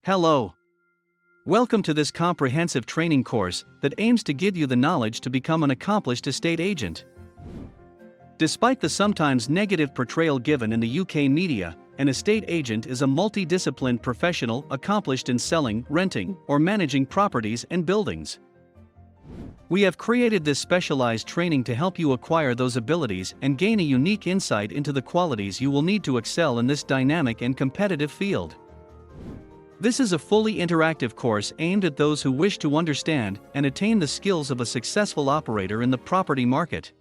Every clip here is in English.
Hello. Welcome to this comprehensive training course that aims to give you the knowledge to become an accomplished estate agent. Despite the sometimes negative portrayal given in the UK media, an estate agent is a multidisciplined professional accomplished in selling, renting, or managing properties and buildings. We have created this specialized training to help you acquire those abilities and gain a unique insight into the qualities you will need to excel in this dynamic and competitive field. This is a fully interactive course aimed at those who wish to understand and attain the skills of a successful operator in the property market.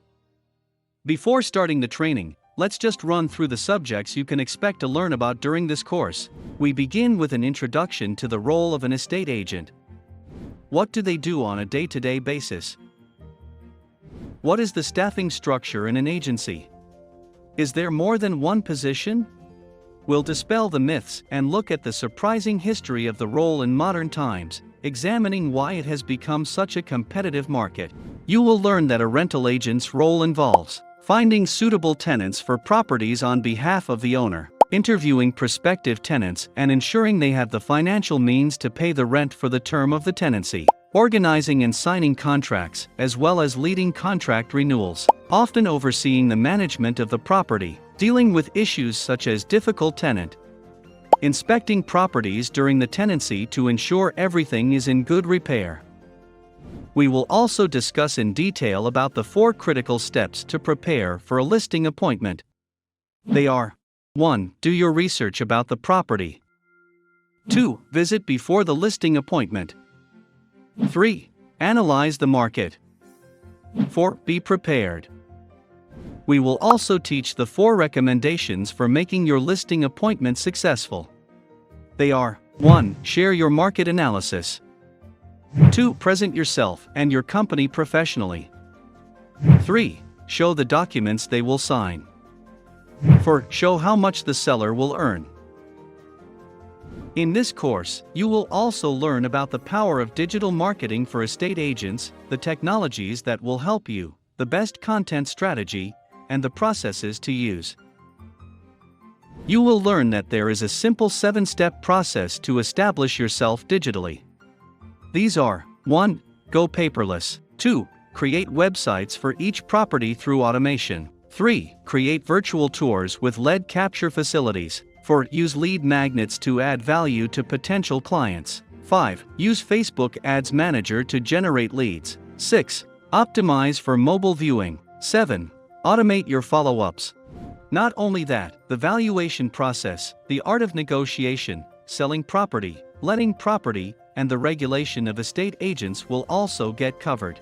Before starting the training, let's just run through the subjects you can expect to learn about during this course. We begin with an introduction to the role of an estate agent. What do they do on a day-to-day basis? What is the staffing structure in an agency? Is there more than one position? We'll dispel the myths and look at the surprising history of the role in modern times, examining why it has become such a competitive market. You will learn that a rental agent's role involves finding suitable tenants for properties on behalf of the owner, interviewing prospective tenants and ensuring they have the financial means to pay the rent for the term of the tenancy, organizing and signing contracts, as well as leading contract renewals, often overseeing the management of the property, dealing with issues such as difficult tenant, inspecting properties during the tenancy to ensure everything is in good repair. We will also discuss in detail about the 4 critical steps to prepare for a listing appointment. They are: 1. Do your research about the property. 2. Visit before the listing appointment. 3. Analyze the market. 4. Be prepared. We will also teach the 4 recommendations for making your listing appointment successful. They are: 1. Share your market analysis. 2. Present yourself and your company professionally. 3. Show the documents they will sign. 4. Show how much the seller will earn. In this course, you will also learn about the power of digital marketing for estate agents, the technologies that will help you, the best content strategy, and the processes to use. You will learn that there is a simple 7-step process to establish yourself digitally. These are: 1. Go paperless. 2. Create websites for each property through automation. 3. Create virtual tours with lead capture facilities. 4. Use lead magnets to add value to potential clients. 5. Use Facebook Ads Manager to generate leads. 6. Optimize for mobile viewing. 7. Automate your follow-ups. Not only that, the valuation process, the art of negotiation, selling property, letting property, and the regulation of estate agents will also get covered.